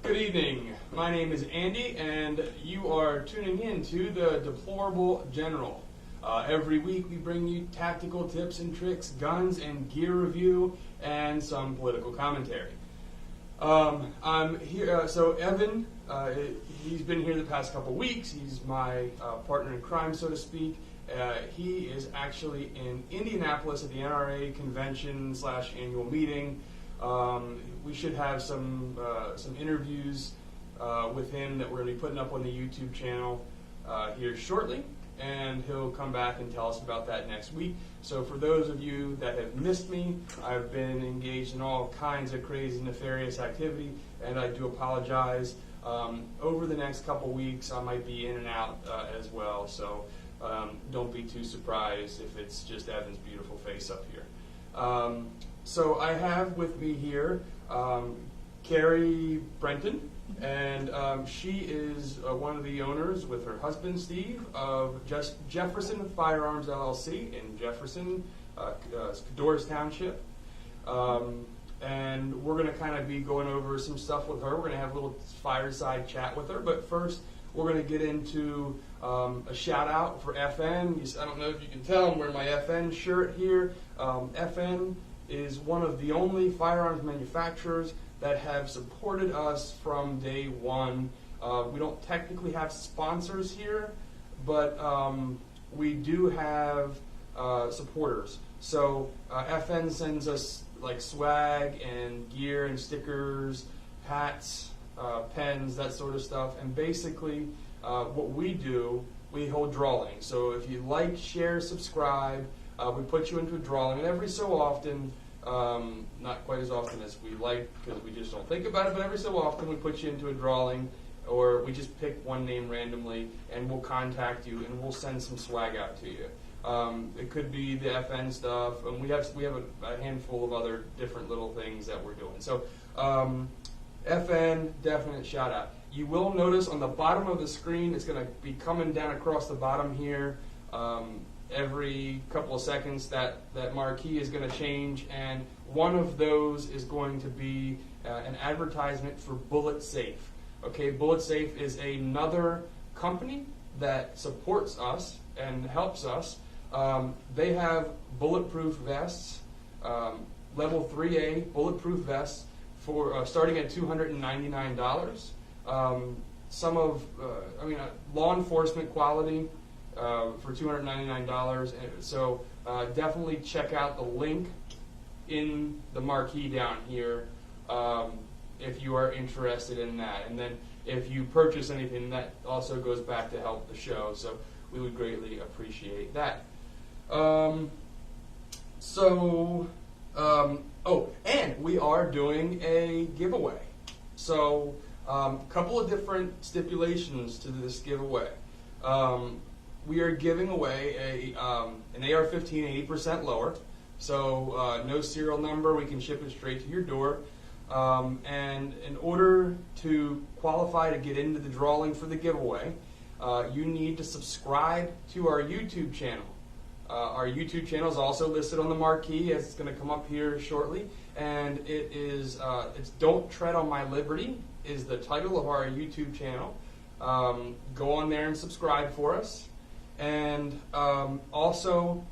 Good evening. My name is Andy, and you are tuning in to the Deplorable General. Every week we bring you tactical tips and tricks, guns and gear review, and some political commentary. I'm here. So Evan, he's been here the past couple weeks. He's my partner in crime, so to speak. He is actually in Indianapolis at the NRA convention / annual meeting. We should have some interviews with him that we're going to be putting up on the YouTube channel here shortly, and he'll come back and tell us about that next week. So for those of you that have missed me, I've been engaged in all kinds of crazy, nefarious activity, and I do apologize. Over the next couple weeks, I might be in and out as well, so don't be too surprised if it's just Evan's beautiful face up here. So I have with me here Carrie Brenton, and she is one of the owners with her husband Steve of Jefferson Firearms LLC in Jefferson, Cadores Township. And we're going to kind of be going over some stuff with her. We're going to have a little fireside chat with her, but first we're going to get into a shout out for FN. I don't know if you can tell, I'm wearing my FN shirt here. FN is one of the only firearms manufacturers that have supported us from day one. We don't technically have sponsors here, but we do have supporters. So FN sends us like swag and gear and stickers, hats, pens, that sort of stuff. And basically what we do, we hold drawings. So if you like, share, subscribe, we put you into a drawing, and every so often, not quite as often as we like because we just don't think about it, but every so often we put you into a drawing, or we just pick one name randomly and we'll contact you and we'll send some swag out to you. It could be the FN stuff, and we have a handful of other different little things that we're doing. So FN, definite shout out. You will notice on the bottom of the screen, it's going to be coming down across the bottom here. Every couple of seconds that marquee is going to change, and one of those is going to be an advertisement for Bullet Safe. Okay, Bullet Safe is another company that supports us and helps us. They have bulletproof vests, level 3A bulletproof vests for starting at $299. Some of, law enforcement quality. For $299, so definitely check out the link in the marquee down here if you are interested in that. And then if you purchase anything, that also goes back to help the show, so we would greatly appreciate that. And we are doing a giveaway. So a couple of different stipulations to this giveaway. We are giving away an AR-15 80% lower, so no serial number. We can ship it straight to your door. And in order to qualify to get into the drawing for the giveaway, you need to subscribe to our YouTube channel. Our YouTube channel is also listed on the marquee, as it's going to come up here shortly. And it is it's Don't Tread on My Liberty is the title of our YouTube channel. Go on there and subscribe for us. And also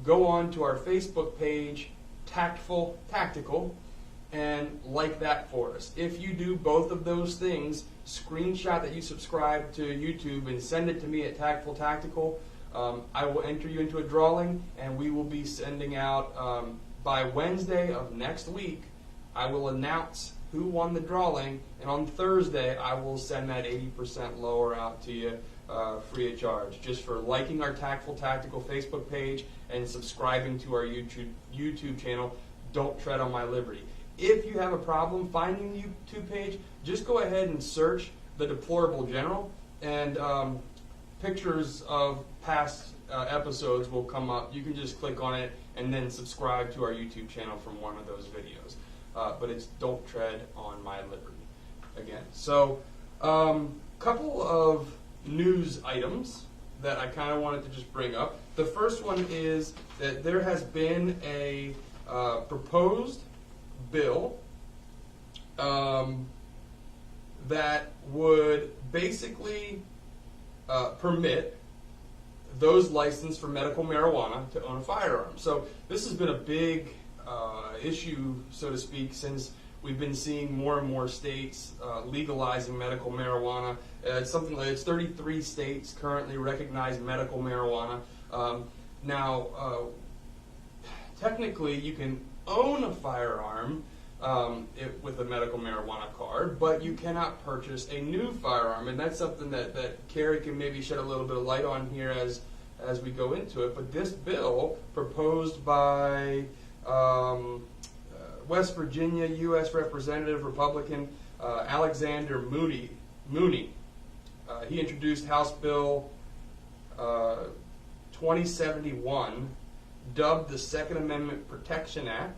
go on to our Facebook page, Tactical, and like that for us. If you do both of those things, screenshot that you subscribe to YouTube and send it to me at Tactical. I will enter you into a drawing, and we will be sending out by Wednesday of next week. I will announce who won the drawing, and on Thursday I will send that 80% lower out to you. Free of charge, just for liking our Tactical Facebook page and subscribing to our YouTube channel, Don't Tread on My Liberty. If you have a problem finding the YouTube page, just go ahead and search the Deplorable General, and pictures of past episodes will come up. You can just click on it and then subscribe to our YouTube channel from one of those videos. But it's Don't Tread on My Liberty again. So, couple of news items that I kind of wanted to just bring up. The first one is that there has been a proposed bill that would basically permit those licensed for medical marijuana to own a firearm. So this has been a big issue, so to speak, since we've been seeing more and more states legalizing medical marijuana. It's something like 33 states currently recognize medical marijuana. Now, technically, you can own a firearm with a medical marijuana card, but you cannot purchase a new firearm, and that's something that Carrie can maybe shed a little bit of light on here as we go into it. But this bill, proposed by West Virginia U.S. Representative Republican Alexander Mooney, he introduced House Bill 2071, dubbed the Second Amendment Protection Act,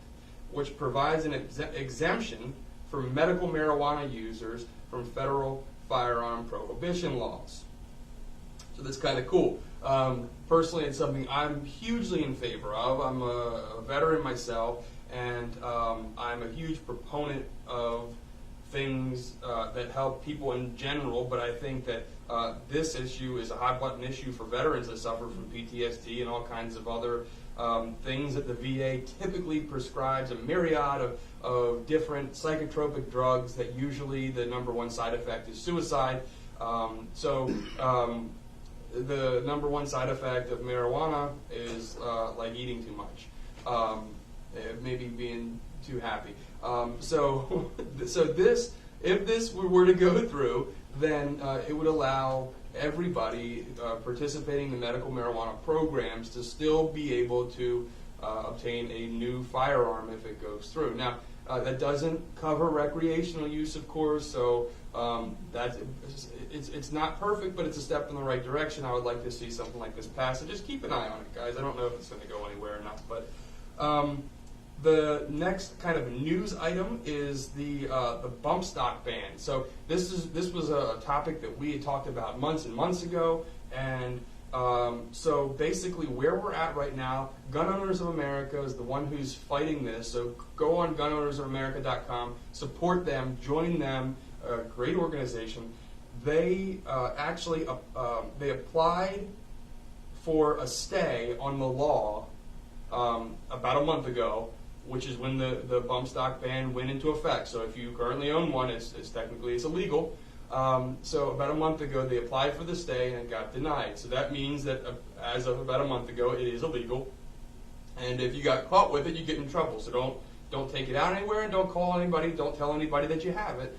which provides an exemption for medical marijuana users from federal firearm prohibition laws. So that's kind of cool. Personally, it's something I'm hugely in favor of. I'm a veteran myself, and I'm a huge proponent of things that help people in general, but I think that this issue is a hot-button issue for veterans that suffer from PTSD and all kinds of other things that the VA typically prescribes, a myriad of different psychotropic drugs that usually the number one side effect is suicide. The number one side effect of marijuana is like eating too much, maybe being too happy. So this, if this were to go through, then it would allow everybody participating in the medical marijuana programs to still be able to obtain a new firearm if it goes through. Now, that doesn't cover recreational use, of course, so it's not perfect, but it's a step in the right direction. I would like to see something like this pass, so just keep an eye on it, guys. I don't know if it's going to go anywhere or not, but the next kind of news item is the bump stock ban. So this was a topic that we had talked about months and months ago, and so basically where we're at right now, Gun Owners of America is the one who's fighting this. So go on gunownersofamerica.com, support them, join them, a great organization. They actually they applied for a stay on the law about a month ago, which is when the bump stock ban went into effect. So if you currently own one, it's technically illegal. So about a month ago, they applied for the stay and it got denied. So that means that as of about a month ago, it is illegal. And if you got caught with it, you get in trouble. So don't take it out anywhere, and don't call anybody. Don't tell anybody that you have it.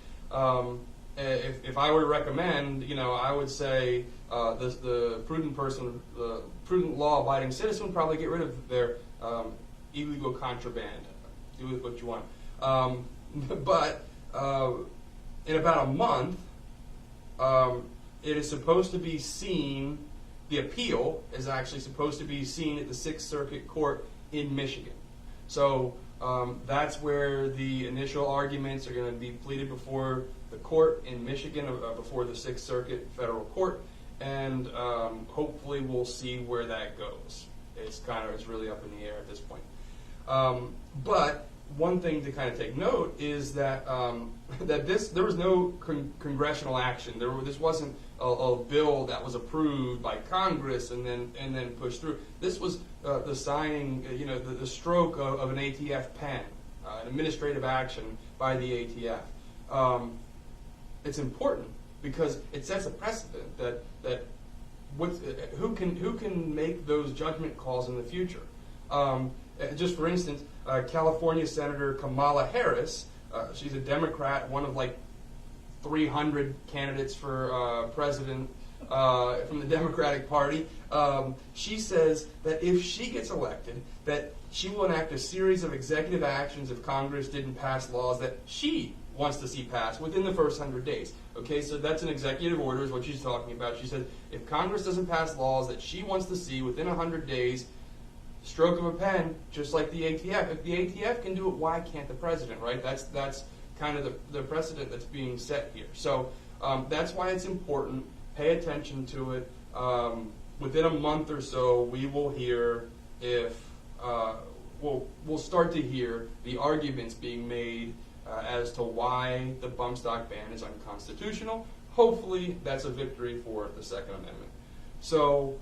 If I were to recommend, I would say the prudent person, the prudent law-abiding citizen, would probably get rid of their illegal contraband. Do with what you want. But in about a month, it is supposed to be seen, the appeal is actually supposed to be seen at the Sixth Circuit Court in Michigan. So that's where the initial arguments are going to be pleaded before the court in Michigan, before the Sixth Circuit Federal Court, and hopefully we'll see where that goes. It's really up in the air at this point. But one thing to kind of take note is that there was no congressional action. This wasn't a bill that was approved by Congress and then pushed through. This was the signing, the stroke of an ATF pen, an administrative action by the ATF. It's important because it sets a precedent that who can make those judgment calls in the future. Just for instance, California Senator Kamala Harris, she's a Democrat, one of like 300 candidates for president from the Democratic Party. She says that if she gets elected, that she will enact a series of executive actions if Congress didn't pass laws that she wants to see passed within the first 100 days. Okay, so that's an executive order is what she's talking about. She said if Congress doesn't pass laws that she wants to see within 100 days, stroke of a pen, just like the ATF. If the ATF can do it, why can't the president, right? That's kind of the precedent that's being set here. So that's why it's important. Pay attention to it. Within a month or so, we will hear if we'll start to hear the arguments being made as to why the bump stock ban is unconstitutional. Hopefully, that's a victory for the Second Amendment. So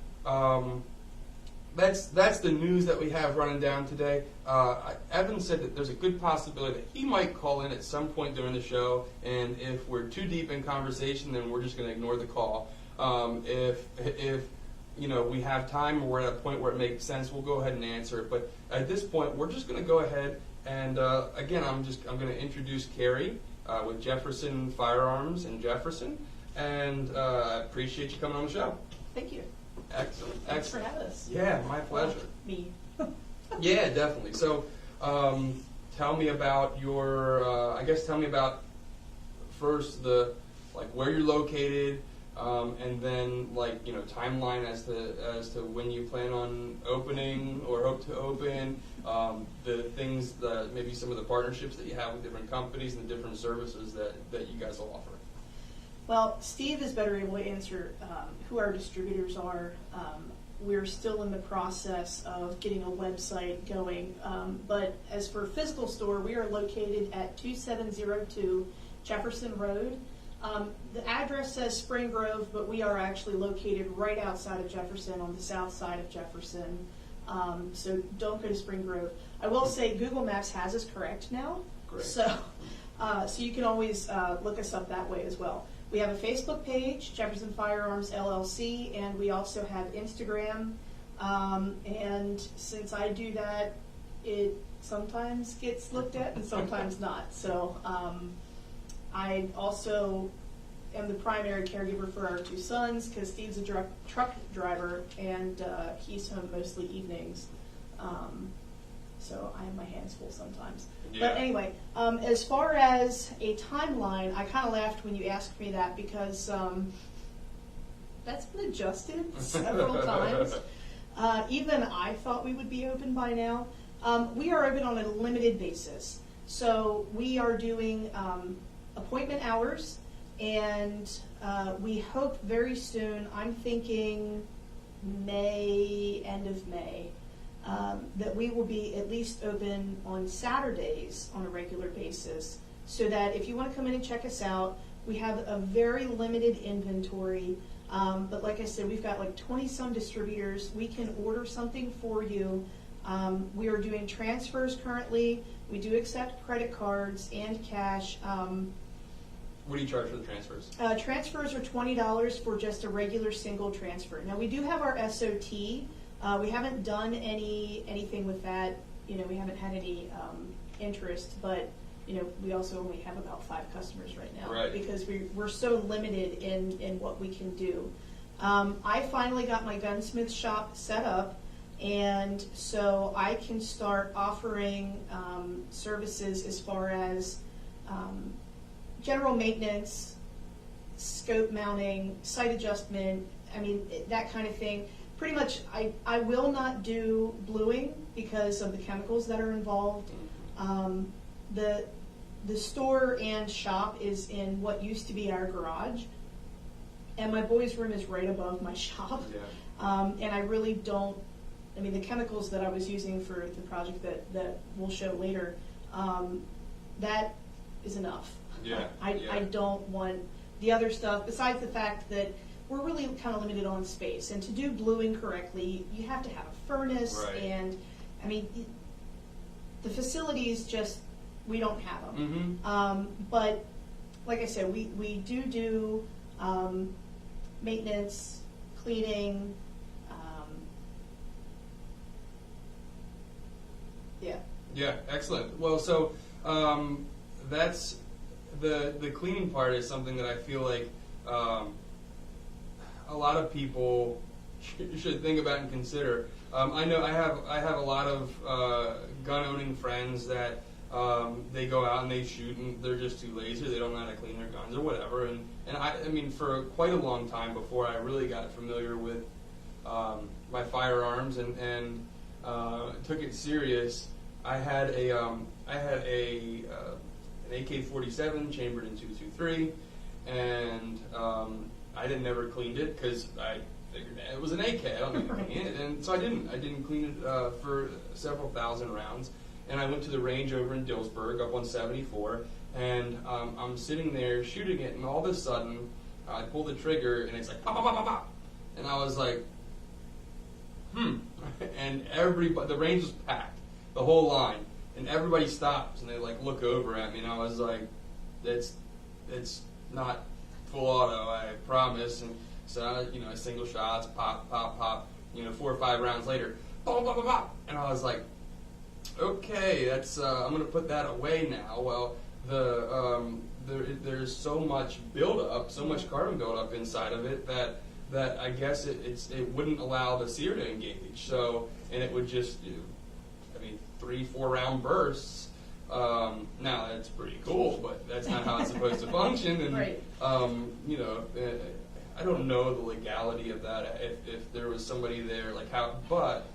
that's the news that we have running down today. Evan said that there's a good possibility that he might call in at some point during the show, and if we're too deep in conversation, then we're just going to ignore the call. If we have time, or we're at a point where it makes sense, we'll go ahead and answer it. But at this point, we're just going to go ahead and again, I'm going to introduce Carrie with Jefferson Firearms in Jefferson, and I appreciate you coming on the show. Thank you. Excellent. Thanks for having us. Yeah, my pleasure. Me. Yeah, definitely. So, tell me about your. Tell me about first where you're located, and then timeline as to when you plan on opening or hope to open. The things that maybe some of the partnerships that you have with different companies and the different services that you guys will offer. Well, Steve is better able to answer who our distributors are. We're still in the process of getting a website going. But as for physical store, we are located at 2702 Jefferson Road. The address says Spring Grove, but we are actually located right outside of Jefferson on the south side of Jefferson. So don't go to Spring Grove. I will say Google Maps has us correct now. Great. So you can always look us up that way as well. We have a Facebook page, Jefferson Firearms LLC, and we also have Instagram. And since I do that, it sometimes gets looked at and sometimes not. So I also am the primary caregiver for our two sons because Steve's a truck driver and he's home mostly evenings. So I have my hands full sometimes. Yeah. But anyway, as far as a timeline, I kind of laughed when you asked me that because that's been adjusted several times. Even I thought we would be open by now. We are open on a limited basis. So we are doing appointment hours, and we hope very soon, I'm thinking May, end of May, that we will be at least open on Saturdays on a regular basis, so that if you want to come in and check us out, we have a very limited inventory. But like I said, we've got like 20-some distributors. We can order something for you. We are doing transfers currently. We do accept credit cards and cash. What do you charge for the transfers? Transfers are $20 for just a regular single transfer. Now we do have our SOT. We haven't done anything with that. We haven't had any interest, but we also only have about 5 customers right now, right, because we're so limited in what we can do. I finally got my gunsmith shop set up, and so I can start offering services as far as general maintenance, scope mounting, sight adjustment, that kind of thing. Pretty much, I will not do bluing because of the chemicals that are involved. The store and shop is in what used to be our garage, and my boys' room is right above my shop. Yeah. And I really don't, the chemicals that I was using for the project that we'll show later, that is enough. Yeah. I don't want the other stuff, besides the fact that we're really kind of limited on space. And to do bluing correctly, you have to have a furnace, right, and the facilities just, we don't have them. Mm-hmm. But like I said, we do maintenance, cleaning, yeah. Yeah, excellent. Well, so that's the cleaning part is something that I feel like a lot of people should think about and consider. I know I have a lot of gun-owning friends that they go out and they shoot and they're just too lazy, or they don't know how to clean their guns or whatever. And I for quite a long time before I really got familiar with my firearms and took it serious, I had an AK-47 chambered in .223, and I never cleaned it because I figured it was an AK. I don't need to clean it, and so I didn't clean it for several thousand rounds. and I went to the range over in Dillsburg, up on 74, and I'm sitting there shooting it, and all of a sudden, I pull the trigger, and it's like, pop, pop, pop, pop, pop. And I was like, and everybody, the range was packed, the whole line, and everybody stops, and they like look over at me, and I was like, it's not full auto, I promise. And so, single shots, pop, pop, pop, 4 or 5 rounds later, pop, pop, pop, pop, and I was like, okay, that's I'm gonna put that away now. Well, there's so much buildup, so much carbon buildup inside of it that I guess it wouldn't allow the sear to engage. So, and it would just 3-4 round bursts. Now that's pretty cool, but that's not how it's supposed to function. And right. I don't know the legality of that. If there was somebody there, like how, but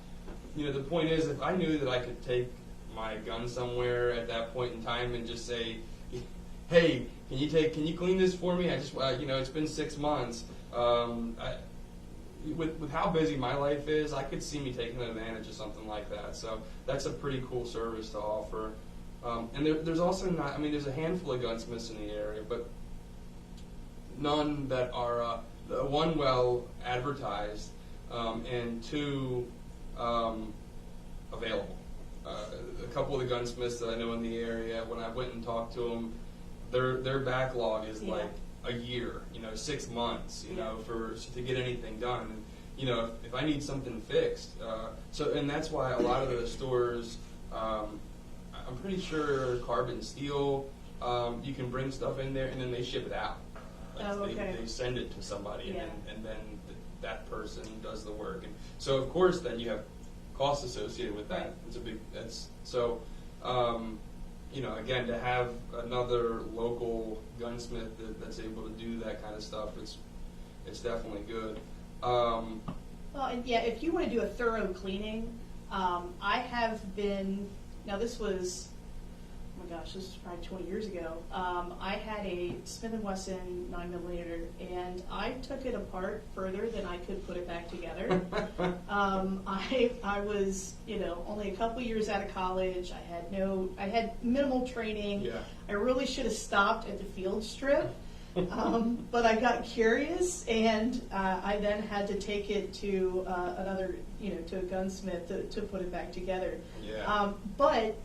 the point is, if I knew that I could take my gun somewhere at that point in time and just say, hey, can you clean this for me? I just, it's been 6 months. With how busy my life is, I could see me taking advantage of something like that. So that's a pretty cool service to offer. And there's also not, there's a handful of gunsmiths in the area, but none that are, one, well advertised, and two, available. A couple of the gunsmiths that I know in the area, when I went and talked to them, their backlog is like a year, 6 months, to get anything done. And, if I need something fixed, and that's why a lot of the stores, I'm pretty sure carbon steel, you can bring stuff in there and then they ship it out. Like they send it to somebody, and then that person does the work. And so of course then you have costs associated with that. Again, to have another local gunsmith that's able to do that kind of stuff, it's definitely good. If you want to do a thorough cleaning, I have been, now this was, oh my gosh, this was probably 20 years ago. I had a Smith & Wesson 9mm, and I took it apart further than I could put it back together. I was, only a couple years out of college. I had minimal training. Yeah. I really should have stopped at the field strip. But I got curious, and I then had to take it to another, to a gunsmith to put it back together. Yeah. But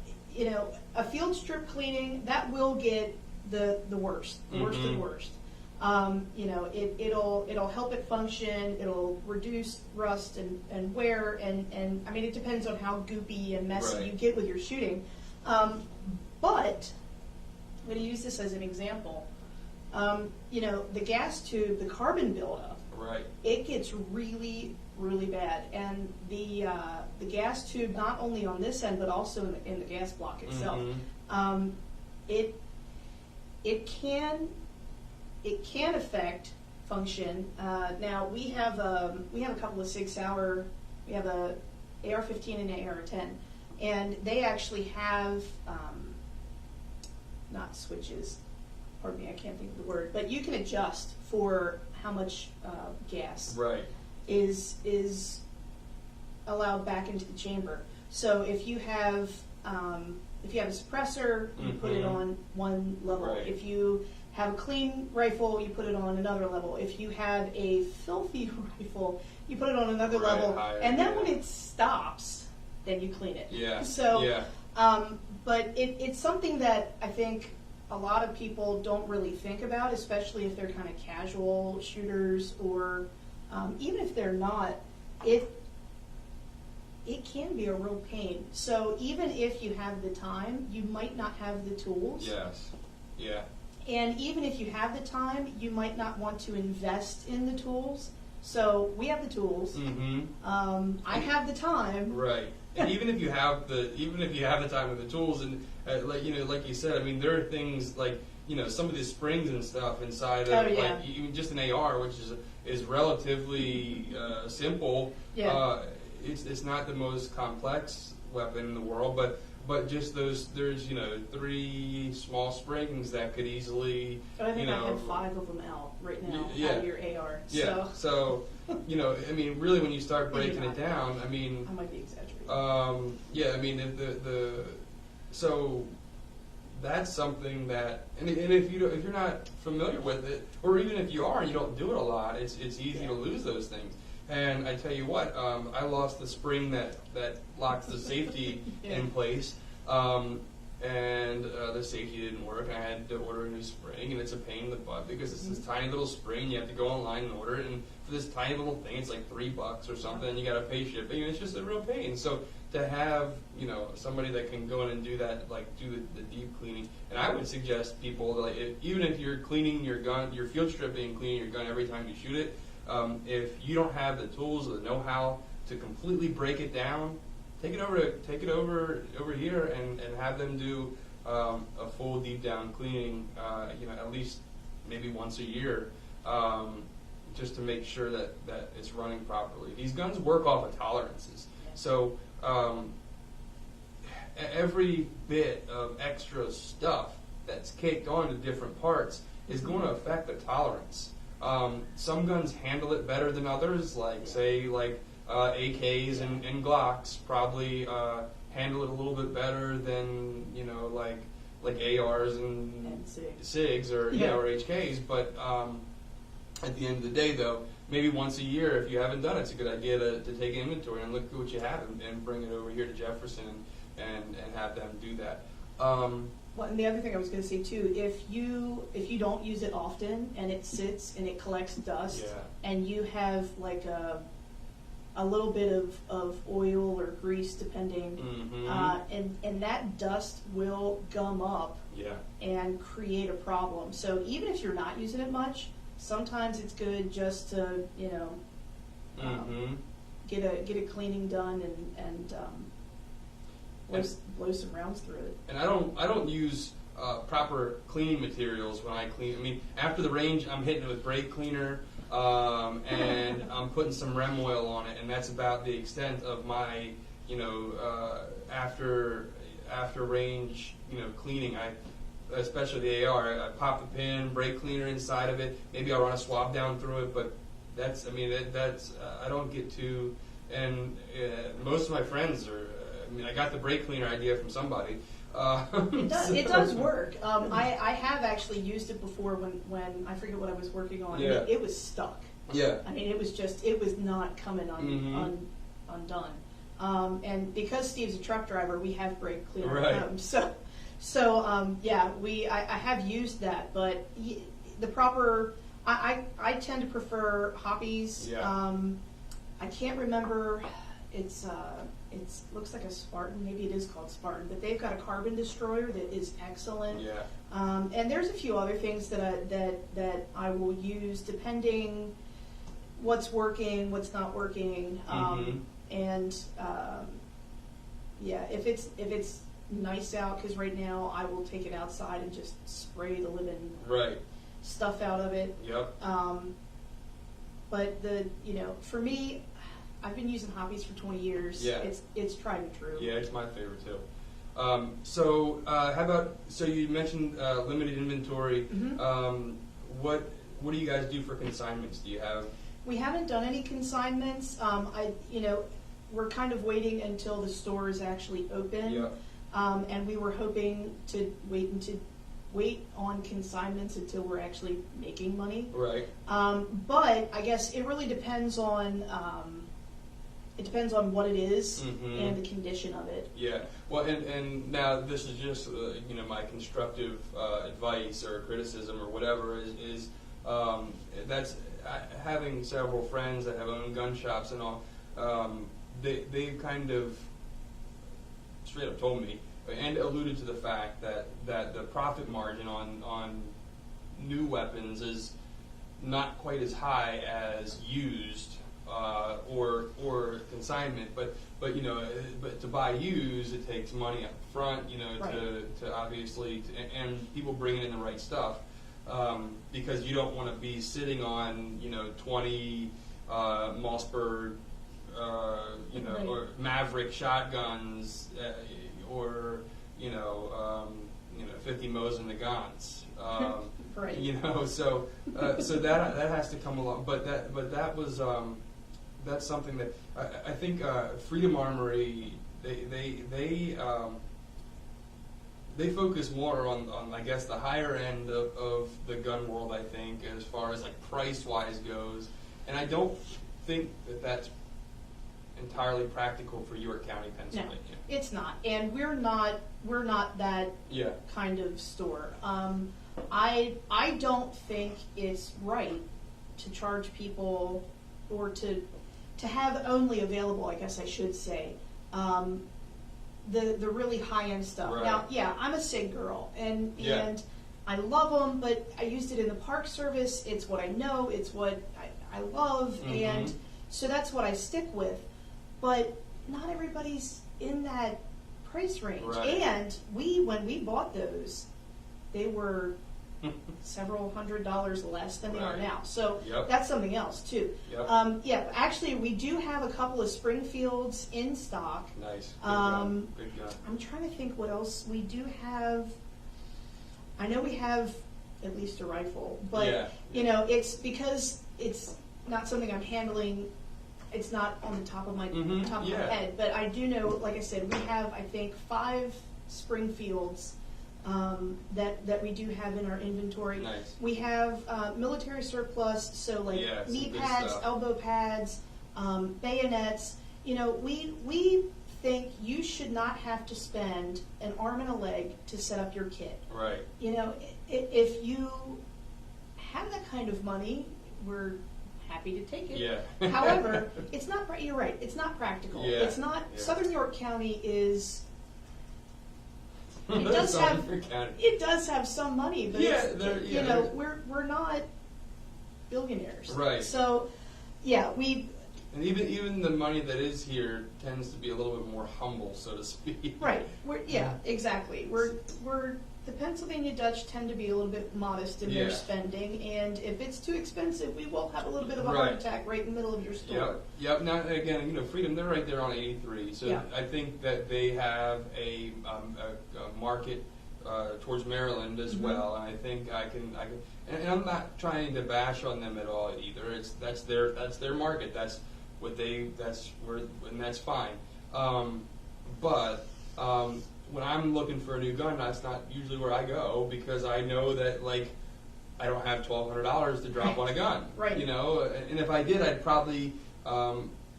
a field strip cleaning, that will get the worst of the worst. It'll help it function. It'll reduce rust and wear, and it depends on how goopy and messy you get with your shooting. But I'm going to use this as an example. The gas tube, the carbon buildup, it gets really, really bad. And the gas tube, not only on this end, but also in the gas block itself, it can affect function. Now we have a couple of 6 Sauer. We have a AR-15 and AR-10, and they actually have not switches. Pardon me, I can't think of the word, but you can adjust for how much gas is allowed back into the chamber. So if you have a suppressor, you put it on one level. If you have a clean rifle, you put it on another level. If you have a filthy rifle, you put it on another level. Higher, and then when it stops, then you clean it. Yeah. So, but it's something that I think a lot of people don't really think about, especially if they're kind of casual shooters, or even if they're not, it can be a real pain. So even if you have the time, you might not have the tools. Yes. Yeah. And even if you have the time, you might not want to invest in the tools. So we have the tools. Mm-hmm. I have the time. Right. And even if you have the time with the tools, and like you said, there are things like some of the springs and stuff inside of like even just an AR, which is relatively simple. Yeah. It's not the most complex weapon in the world, but just there's 3 small springs that could easily I think I have 5 of them out right now out of your AR. Yeah. So really when you start breaking it down, I might be exaggerating. so that's something that, and if you're not familiar with it, or even if you are and you don't do it a lot, it's easy to lose those things. And I tell you what, I lost the spring that locks the safety in place, and the safety didn't work. And I had to order a new spring, and it's a pain in the butt because it's this tiny little spring. You have to go online and order it, and for this tiny little thing, it's like $3 or something. And you got to pay shipping, and it's just a real pain. So to have somebody that can go in and do that, like do the deep cleaning, and I would suggest people like even if you're cleaning your gun, you're field stripping and cleaning your gun every time you shoot it. If you don't have the tools or the know-how to completely break it down, take it over here and have them do a full deep down cleaning. At least maybe once a year, just to make sure that it's running properly. These guns work off of tolerances, so every bit of extra stuff that's caked onto different parts is going to affect the tolerance. Some guns handle it better than others, like AKs and Glocks probably handle it a little bit better than like ARs and SIGs or HKs. But at the end of the day, though, maybe once a year, if you haven't done it, it's a good idea to take inventory and look at what you have and bring it over here to Jefferson and have them do that. Well, and the other thing I was going to say too, if you don't use it often and it sits and it collects dust, and you have like a little bit of oil or grease depending, and that dust will gum up and create a problem. So even if you're not using it much, sometimes it's good just to get a cleaning done and blow some rounds through it. And I don't use proper cleaning materials when I clean. I mean, after the range, I'm hitting it with brake cleaner, and I'm putting some rem oil on it, and that's about the extent of my after range cleaning. Especially the AR, I pop the pin, brake cleaner inside of it. Maybe I'll run a swab down through it, but that's I don't get too. And most of my friends are. I got the brake cleaner idea from somebody. It does work. I have actually used it before when I forget what I was working on. Yeah. It was stuck. Yeah. I mean, it was not coming undone. And because Steve's a truck driver, we have brake cleaner. Right. I have used that, but the proper. I tend to prefer hobbies. Yeah. I can't remember. It looks like a Spartan. Maybe it is called Spartan, but they've got a carbon destroyer that is excellent. Yeah. And there's a few other things that I will use depending what's working, what's not working, if it's nice out, because right now I will take it outside and just spray the living stuff out of it. Yep. But for me, I've been using hobbies for 20 years. Yeah. It's tried and true. Yeah, it's my favorite too. So you mentioned limited inventory. What do you guys do for consignments? Do you have? We haven't done any consignments. We're kind of waiting until the store is actually open. Yeah. And we were hoping to wait on consignments until we're actually making money. Right. But I guess it really depends on what it is and the condition of it. Yeah. Well, and now this is just my constructive advice or criticism or whatever is that's having several friends that have owned gun shops and all. They kind of straight up told me and alluded to the fact that the profit margin on new weapons is not quite as high as used or consignment, but to buy used, it takes money up front, to obviously and people bringing in the right stuff, because you don't want to be sitting on 20 Mossberg or Maverick shotguns or 50 Mosin Nagants. Right. So that has to come along. But that was that's something that I think Freedom Armory they they focus more on I guess the higher end of the gun world, I think, as far as like price wise goes, and I don't think that that's entirely practical for York County, Pennsylvania. No, it's not, and we're not that kind of store. I don't think it's right to charge people, or to have only available, I guess I should say, the really high end stuff. Right. Now, yeah, I'm a SIG girl, and I love them, but I used it in the Park Service. It's what I know. It's what I love, and so that's what I stick with. But not everybody's in that price range. Right. And when we bought those, they were several $100s less than they are now. So that's something else too. Yep. Actually, we do have a couple of Springfields in stock. Nice. Good gun. Good gun. I'm trying to think what else we do have. I know we have at least a rifle, but you know, it's because it's not something I'm handling. It's not on the top of my my head, but I do know, like I said, we have, I think, 5 Springfields that we do have in our inventory. Nice. We have military surplus, so like knee pads, elbow pads, bayonets. You know, we think you should not have to spend an arm and a leg to set up your kit. Right. You know, if you have that kind of money, we're happy to take it. Yeah. However, it's not. You're right. It's not practical. Yeah. It's not. Yeah. Southern York County is. It does have some money, but you know, we're not billionaires. Right. So, and even the money that is here tends to be a little bit more humble, so to speak. Right. Exactly. We're the Pennsylvania Dutch tend to be a little bit modest in their spending, and if it's too expensive, we will have a little bit of a heart attack right in the middle of your store. Yep. Now again, you know, Freedom, they're right there on 83, so I think that they have a market towards Maryland as well, and I think I can, and I'm not trying to bash on them at all either. That's their market. That's fine. But when I'm looking for a new gun, that's not usually where I go, because I know that, like, I don't have $1,200 to drop on a gun. Right. You know, and if I did, I'd probably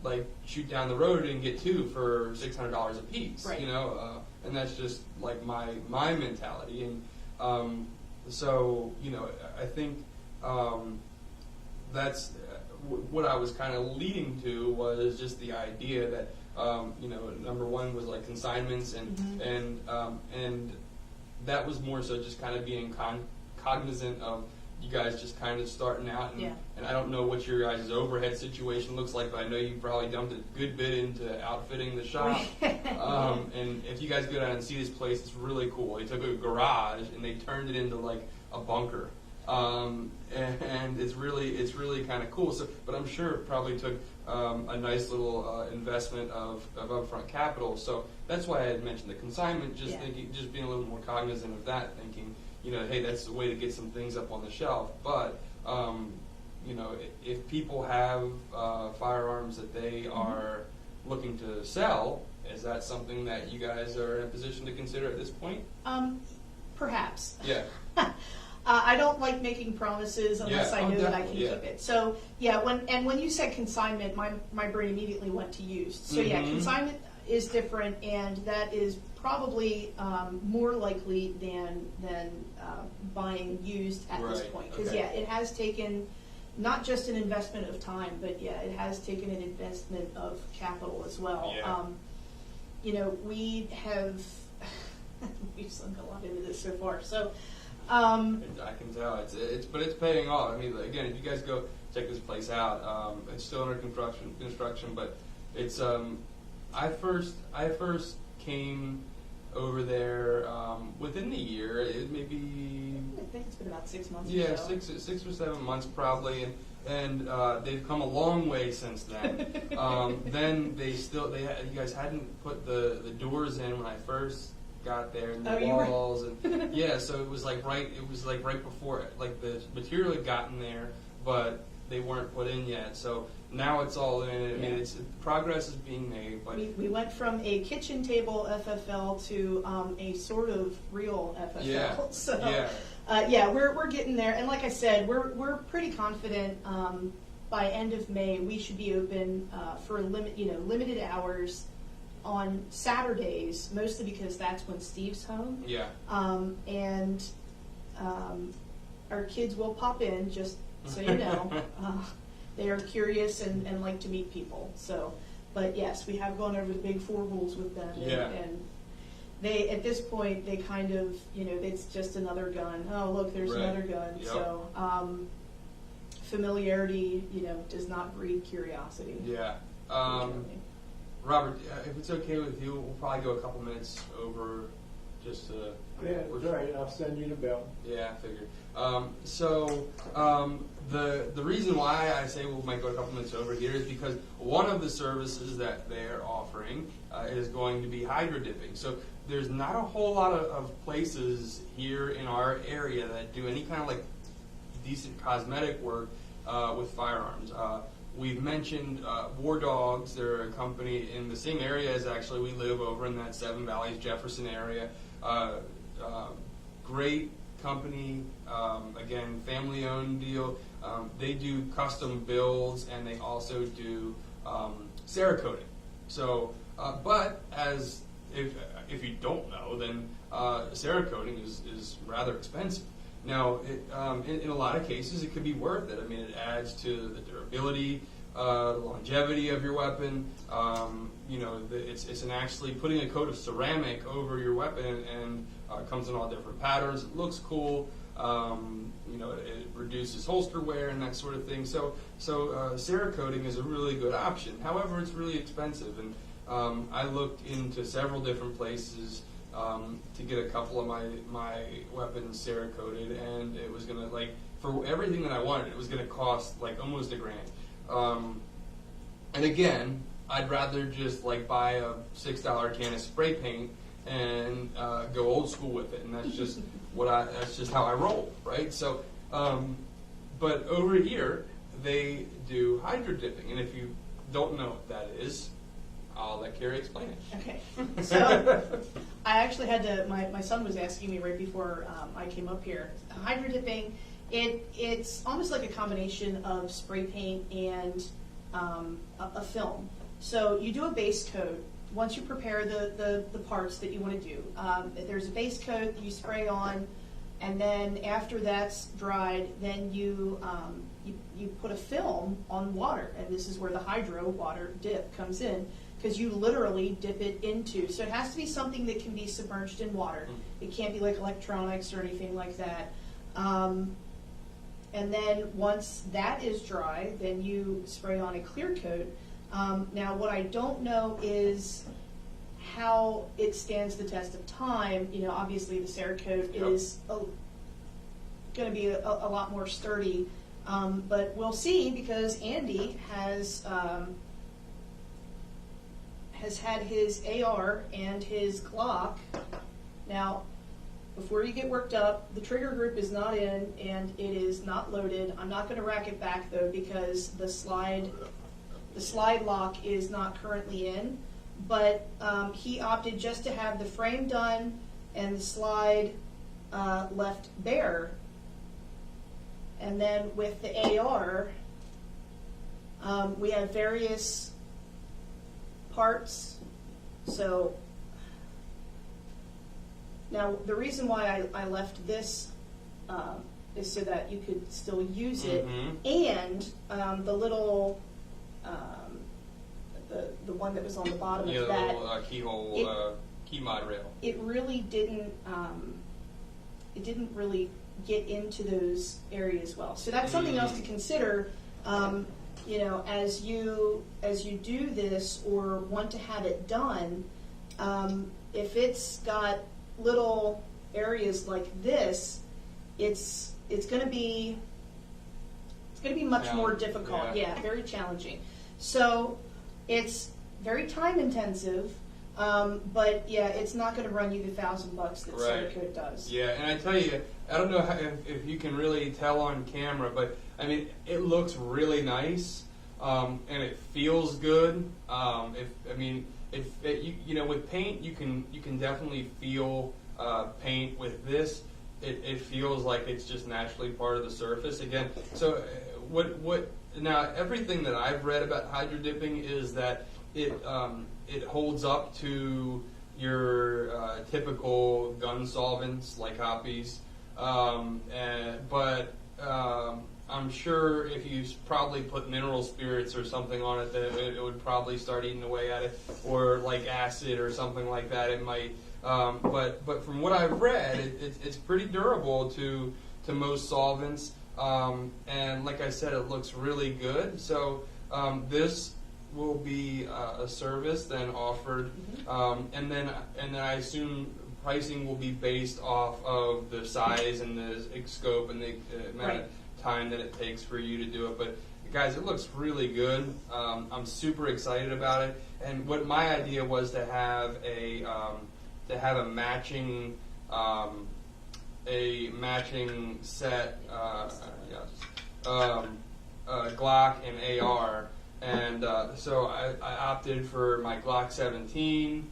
like shoot down the road and get 2 for $600 a piece. Right. You know, and that's just like my mentality. And so, you know, I think that's what I was kind of leading to, was just the idea that you know, number one was like consignments, and that was more so just kind of being cognizant of you guys just kind of starting out, and I don't know what your guys' overhead situation looks like, but I know you probably dumped a good bit into outfitting the shop. And if you guys go down and see this place, it's really cool. They took a garage and they turned it into like a bunker. And it's really kind of cool. So, but I'm sure it probably took a nice little investment of upfront capital. So that's why I had mentioned the consignment. Just being a little more cognizant of that, thinking, you know, hey, that's the way to get some things up on the shelf. But you know, if people have firearms that they are looking to sell, is that something that you guys are in a position to consider at this point? Perhaps. Yeah. I don't like making promises unless I know that I can keep it. So when you said consignment, my brain immediately went to used. So consignment is different, and that is probably more likely than buying used at this point. Because it has taken not just an investment of time, but it has taken an investment of capital as well. You know, we have we've sunk a lot into this so far. So. I can tell but it's paying off. I mean, again, if you guys go check this place out, it's still under construction, but it's I first came over there within the year. It maybe, I think it's been about 6 months. Yeah, or so. 6 or 7 months probably, and they've come a long way since then. Then you guys hadn't put the doors in when I first got there, and the walls, and so it was like right before, like the material had gotten there, but they weren't put in yet. So now it's all in. I mean, progress is being made. But we went from a kitchen table FFL to a sort of real FFL. Yeah. So yeah. We're getting there. And like I said, we're pretty confident. By end of May, we should be open for limited hours on Saturdays, mostly because that's when Steve's home. Yeah. And our kids will pop in, just so you know. They are curious and like to meet people. So, but yes, we have gone over the big 4 rules with them. And they, at this point, they kind of, it's just another gun. Oh, look, there's another gun. Yep. So, familiarity, does not breed curiosity. Yeah. Robert, if it's okay with you, we'll probably go a couple minutes over just to... Yeah, that's right. I'll send you the bill. Yeah, I figured. The reason why I say we might go a couple minutes over here is because one of the services that they're offering is going to be hydrodipping. So there's not a whole lot of places here in our area that do any kind of like decent cosmetic work with firearms. We've mentioned War Dogs. They're a company in the same area as actually we live over in that Seven Valleys, Jefferson area. Great company, again, family-owned deal. They do custom builds, and they also do Cerakoting. So, but as if you don't know, then Cerakoting is rather expensive. Now, in a lot of cases, it could be worth it. I mean, it adds to the durability, the longevity of your weapon. It's an actually putting a coat of ceramic over your weapon, and comes in all different patterns. It looks cool. It reduces holster wear and that sort of thing. So Cerakoting is a really good option. However, it's really expensive, and I looked into several different places to get a couple of my weapons Cerakoted, and it was gonna, like, for everything that I wanted, it was gonna cost like almost $1,000. And again, I'd rather just like buy a $6 can of spray paint and go old school with it, and that's just that's just how I roll, right? So, but over here they do hydrodipping, and if you don't know what that is, I'll let Carrie explain it. Okay. So I actually had to, my son was asking me right before I came up here. Hydrodipping, it's almost like a combination of spray paint and a film. So you do a base coat. Once you prepare the parts that you want to do, there's a base coat you spray on, and then after that's dried, then you put a film on water, and this is where the hydro water dip comes in, because you literally dip it into. So it has to be something that can be submerged in water. It can't be like electronics or anything like that. And then once that is dry, then you spray on a clear coat. Now, what I don't know is how it stands the test of time. Obviously the Cerakote is going to be a lot more sturdy, but we'll see, because Andy has had his AR and his Glock. Now, before you get worked up, the trigger group is not in and it is not loaded. I'm not going to rack it back though, because the slide lock is not currently in, but he opted just to have the frame done and the slide left bare. And then with the AR, we have various parts. So now the reason why I left this is so that you could still use it, and the little the one that was on the bottom of that, the little keyhole key mod rail. It really didn't really get into those areas well. So that's something else to consider. As you do this or want to have it done, if it's got little areas like this, it's going to be much more difficult. Yeah, very challenging. So it's very time intensive, but yeah, it's not going to run you the $1,000 that Cerakote does. Yeah, and I tell you, I don't know if you can really tell on camera, but I mean, it looks really nice, and it feels good. With paint, you can definitely feel paint. With this, it feels like it's just naturally part of the surface again. So what now? Everything that I've read about hydrodipping is that it holds up to your typical gun solvents like hoppies, but I'm sure if you probably put mineral spirits or something on it, that it would probably start eating away at it, or like acid or something like that. It might, but from what I've read, it's pretty durable to most solvents, and like I said, it looks really good. So this will be a service then offered, and then I assume pricing will be based off of the size and the scope and the amount of time that it takes for you to do it. But guys, it looks really good. I'm super excited about it. And what my idea was to have a matching set, Glock and AR. And so I opted for my Glock 17.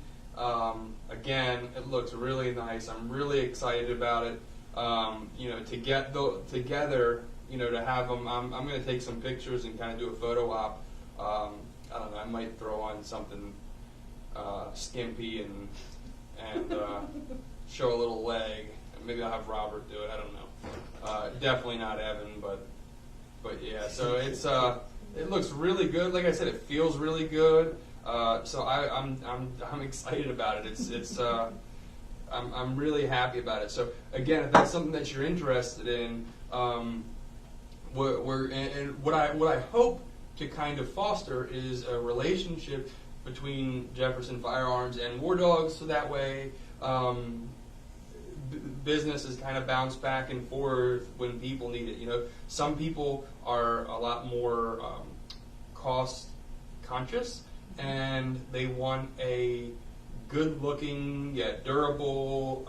Again, it looks really nice. I'm really excited about it. To get together, to have them. I'm going to take some pictures and kind of do a photo op. I don't know. I might throw on something skimpy and show a little leg. Maybe I'll have Robert do it. I don't know. Definitely not Evan, but yeah. So it's it looks really good. Like I said, it feels really good. So I'm excited about it. I'm really happy about it. So again, if that's something that you're interested in, what I hope to kind of foster is a relationship between Jefferson Firearms and War Dogs, so that way businesses kind of bounce back and forth when people need it. Some people are a lot more cost conscious, and they want a good-looking yet durable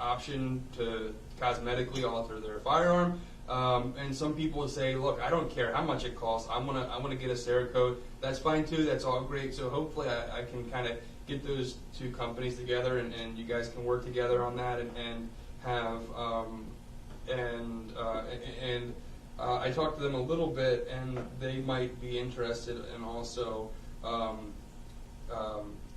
option to cosmetically alter their firearm. And some people say, "Look, I don't care how much it costs. I want to get a Cerakote. That's fine too. That's all great." So hopefully, I can kind of get those two companies together, and you guys can work together on that, and have I talked to them a little bit, and they might be interested in also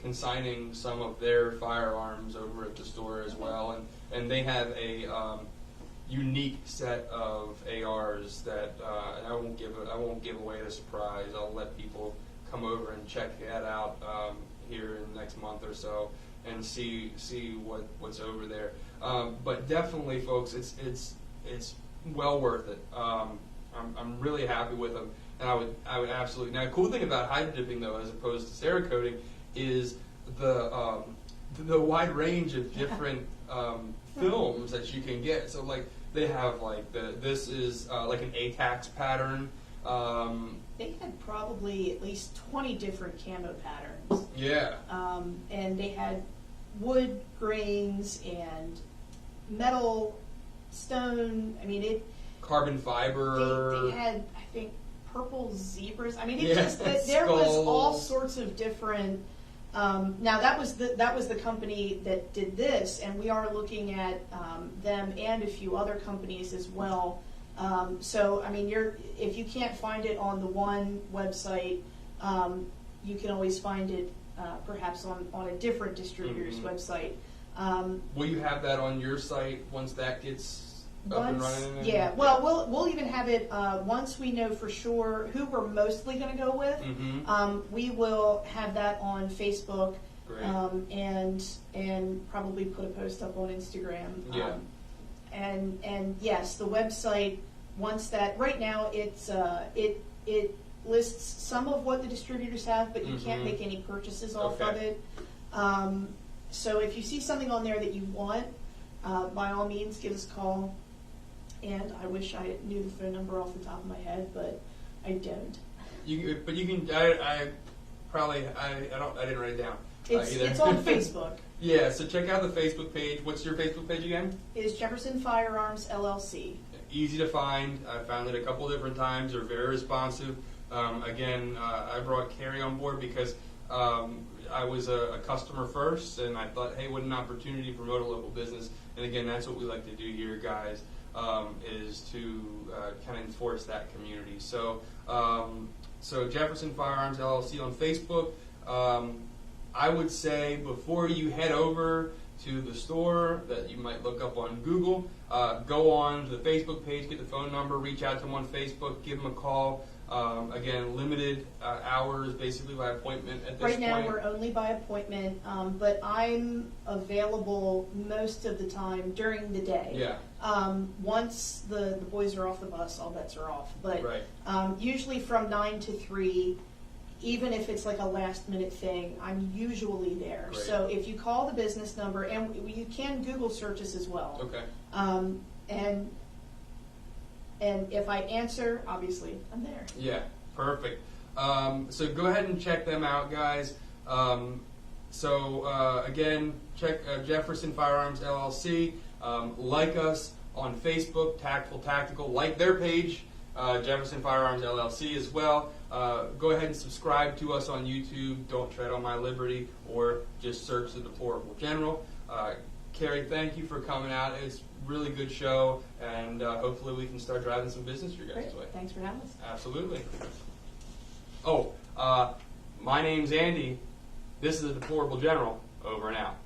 consigning some of their firearms over at the store as well, and they have a unique set of ARs that I won't give away the surprise. I'll let people come over and check that out here in the next month or so and see what's over there. But definitely, folks, it's well worth it. I'm really happy with them, and I would absolutely. Now, the cool thing about hydrodipping, though, as opposed to Cerakoting, is the wide range of different films that you can get. So, like, they have this is like an ATAX pattern. They had probably at least 20 different camo patterns. Yeah. And they had wood grains and metal, stone. I mean, carbon fiber. They had, I think, purple zebras. I mean, there was all sorts of different. Now that was the company that did this, and we are looking at them and a few other companies as well. So I mean, if you can't find it on the one website, you can always find it perhaps on a different distributor's website. Will you have that on your site once that gets up and running? Yeah. Well, we'll even have it once we know for sure who we're mostly going to go with. We will have that on Facebook, and probably put a post up on Instagram. Yeah. And yes, the website, once that, right now it's it lists some of what the distributors have, but you can't make any purchases off of it. So if you see something on there that you want, by all means give us a call. And I wish I knew the phone number off the top of my head, but I don't. But you can. I didn't write it down. It's on Facebook. Yeah, so check out the Facebook page. What's your Facebook page again? It's Jefferson Firearms LLC. easy to find. I found it a couple different times. They're very responsive. Again, I brought Carrie on board because I was a customer first, and I thought, hey, what an opportunity to promote a local business. And again, that's what we like to do here, guys, is to kind of enforce that community. So, so Jefferson Firearms LLC on Facebook. I would say before you head over to the store that you might look up on Google, go on to the Facebook page, get the phone number, reach out to them on Facebook, give them a call. Again, limited hours, basically by appointment at this point. Right now we're only by appointment, but I'm available most of the time during the day. Yeah. Once the boys are off the bus, all bets are off. But Right. Usually from 9 to 3, even if it's like a last minute thing, I'm usually there. Great. So if you call the business number, and you can Google search us as well. Okay. And if I answer, obviously, I'm there. Yeah, perfect. So go ahead and check them out, guys. Again, check Jefferson Firearms LLC. Like us on Facebook, Tactful Tactical. Like their page, Jefferson Firearms LLC as well. Go ahead and subscribe to us on YouTube. Don't tread on my liberty, or just search the Deplorable General. Carrie, thank you for coming out. It's a really good show, and hopefully we can start driving some business your guys' way. Thanks for having us. Absolutely. Oh, my name's Andy. This is the Deplorable General. Over and out.